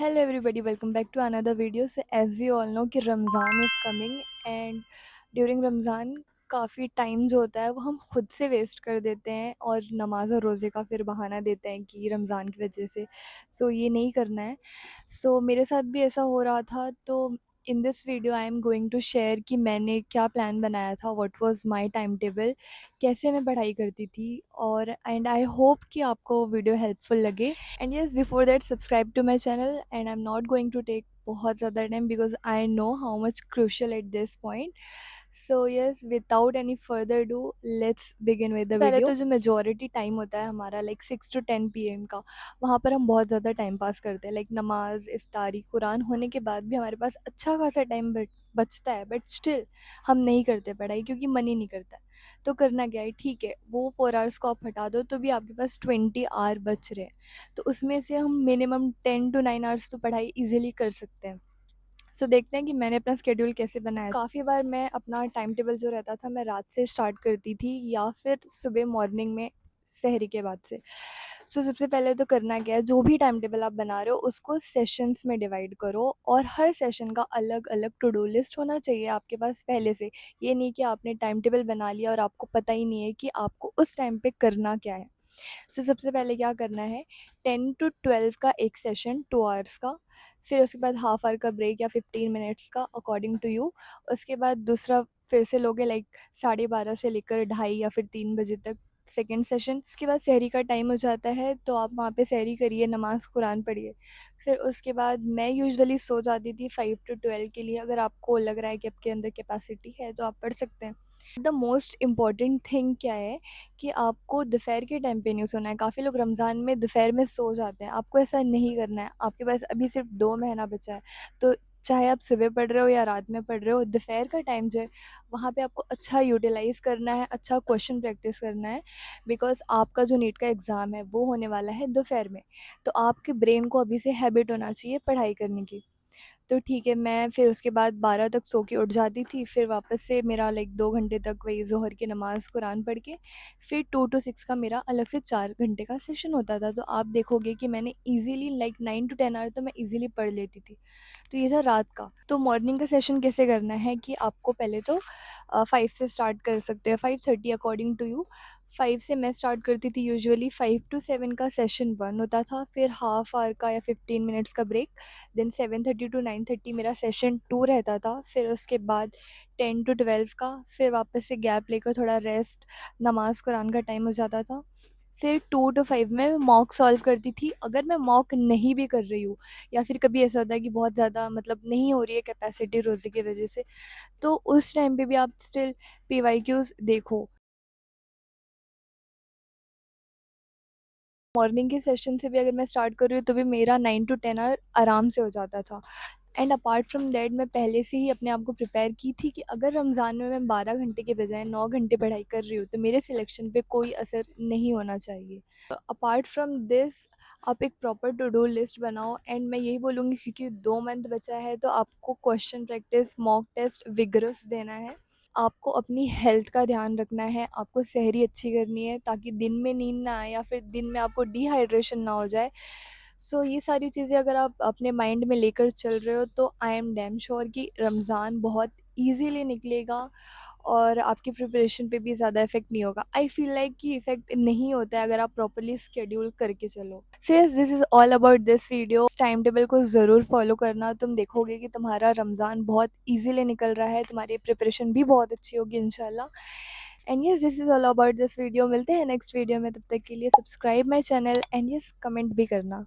Hello everybody, welcome back to another video. So as we all know कि Ramzan is coming and during Ramzan काफ़ी time जो होता है वो हम खुद से वेस्ट कर देते हैं और नमाज और रोज़े का फिर बहाना देते हैं कि रमज़ान की वजह से। ये नहीं करना है। मेरे साथ भी ऐसा हो रहा था। तो in this video I am going to share कि मैंने क्या प्लान बनाया था, what was my time table, कैसे मैं पढ़ाई करती थी। और एंड आई होप कि आपको वीडियो हेल्पफुल लगे। And yes, before that subscribe to my channel and I am not going to take बहुत ज़्यादा time because I know how much crucial at this point. Yes, without any further do let's begin with the पहले video. तो जो majority time होता है हमारा like 6 to 10 PM का, वहाँ पर हम बहुत ज़्यादा टाइम पास करते हैं। लाइक नमाज, इफ्तारी, कुरान होने के बाद भी हमारे पास अच्छा खासा टाइम बचता है, बट स्टिल हम नहीं करते पढ़ाई क्योंकि मन ही नहीं करता है। तो करना क्या है, ठीक है वो 4 आवर्स को आप हटा दो तो भी आपके पास 20 आवर बच रहे हैं। तो उसमें से हम मिनिमम 10 to 9 आवर्स तो पढ़ाई इजीली कर सकते हैं। देखते हैं कि मैंने अपना स्केड्यूल कैसे बनाया। काफ़ी बार मैं अपना टाइम टेबल जो रहता था मैं रात से स्टार्ट करती थी या फिर सुबह मॉर्निंग में सहरी के बाद से। सबसे पहले तो करना क्या है, जो भी टाइम टेबल आप बना रहे हो उसको सेशंस में डिवाइड करो और हर सेशन का अलग अलग टू डू लिस्ट होना चाहिए आपके पास पहले से। ये नहीं कि आपने टाइम टेबल बना लिया और आपको पता ही नहीं है कि आपको उस टाइम पे करना क्या है। सबसे पहले क्या करना है, 10 to 12 का एक सेशन 2 आवर्स का, फिर उसके बाद हाफ आवर का ब्रेक या 15 मिनट्स का अकॉर्डिंग टू यू। उसके बाद दूसरा फिर से लोगे लाइक 12:30 से लेकर 2:30 या फिर 3 बजे तक सेकेंड सेशन। उसके बाद सहरी का टाइम हो जाता है तो आप वहाँ पे सहरी करिए, नमाज़ कुरान पढ़िए। फिर उसके बाद मैं यूजुअली सो जाती थी 5 to 12 के लिए। अगर आपको लग रहा है कि आपके अंदर कैपेसिटी है तो आप पढ़ सकते हैं। द मोस्ट इम्पॉर्टेंट थिंग क्या है कि आपको दोपहर के टाइम पे नहीं सोना है। काफ़ी लोग रमज़ान में दोपहर में सो जाते हैं, आपको ऐसा नहीं करना है। आपके पास अभी सिर्फ 2 महीना बचा है, तो चाहे आप सुबह पढ़ रहे हो या रात में पढ़ रहे हो, दोपहर का टाइम जो है वहाँ पे आपको अच्छा यूटिलाइज़ करना है, अच्छा क्वेश्चन प्रैक्टिस करना है। बिकॉज आपका जो नीट का एग्ज़ाम है वो होने वाला है दोपहर में। तो आपके ब्रेन को अभी से हैबिट होना चाहिए पढ़ाई करने की। तो ठीक है, मैं फिर उसके बाद 12 तक सो के उठ जाती थी। फिर वापस से मेरा लाइक 2 घंटे तक वही ज़ोहर की नमाज़ कुरान पढ़ के फिर 2 to 6 का मेरा अलग से 4 घंटे का सेशन होता था। तो आप देखोगे कि मैंने ईज़िली लाइक 9 to 10 आवर तो मैं ईज़िली पढ़ लेती थी। तो ये था रात का। तो मॉर्निंग का सेशन कैसे करना है कि आपको पहले तो 5 से स्टार्ट कर सकते हो, 5:30 अकॉर्डिंग टू यू। 5 से मैं स्टार्ट करती थी यूजुअली। 5 to 7 का सेशन 1 होता था, फिर हाफ आवर का या 15 मिनट्स का ब्रेक। देन 7:30 to 9:30 मेरा सेशन 2 रहता था। फिर उसके बाद 10 to 12 का, फिर वापस से गैप लेकर थोड़ा रेस्ट, नमाज़ कुरान का टाइम हो जाता था। फिर 2 to 5 में मॉक सॉल्व करती थी। अगर मैं मॉक नहीं भी कर रही हूँ या फिर कभी ऐसा होता है कि बहुत ज़्यादा मतलब नहीं हो रही है कैपेसिटी रोज़े की वजह से, तो उस टाइम पे भी आप स्टिल पीवाईक्यूज़ देखो। मॉर्निंग के सेशन से भी अगर मैं स्टार्ट कर रही हूँ तो भी मेरा 9 to 10 आवर आराम से हो जाता था। एंड अपार्ट फ्रॉम दैट मैं पहले से ही अपने आप को प्रिपेयर की थी कि अगर रमज़ान में मैं 12 घंटे के बजाय 9 घंटे पढ़ाई कर रही हूँ तो मेरे सिलेक्शन पे कोई असर नहीं होना चाहिए। अपार्ट फ्रॉम दिस, आप एक प्रॉपर टू डू लिस्ट बनाओ। एंड मैं यही बोलूँगी क्योंकि 2 मंथ बचा है तो आपको question practice, mock test vigorous देना है। आपको अपनी हेल्थ का ध्यान रखना है, आपको सेहरी अच्छी करनी है ताकि दिन में नींद ना आए या फिर दिन में आपको डिहाइड्रेशन ना हो जाए। ये सारी चीज़ें अगर आप अपने माइंड में लेकर चल रहे हो तो आई एम डैम श्योर कि रमज़ान बहुत ईज़िली निकलेगा और आपकी प्रिपरेशन पे भी ज़्यादा इफ़ेक्ट नहीं होगा। आई फ़ील लाइक कि इफ़ेक्ट नहीं होता है अगर आप प्रॉपर्ली शेड्यूल करके चलो। Yes, this is all about this video. Time table को ज़रूर फॉलो करना, तुम देखोगे कि तुम्हारा रमज़ान बहुत ईज़िली निकल रहा है, तुम्हारी प्रिपरेशन भी बहुत अच्छी होगी इंशाल्लाह। And yes, this is all about this video. मिलते हैं नेक्स्ट वीडियो में, तब तक के लिए subscribe my channel and yes comment भी करना।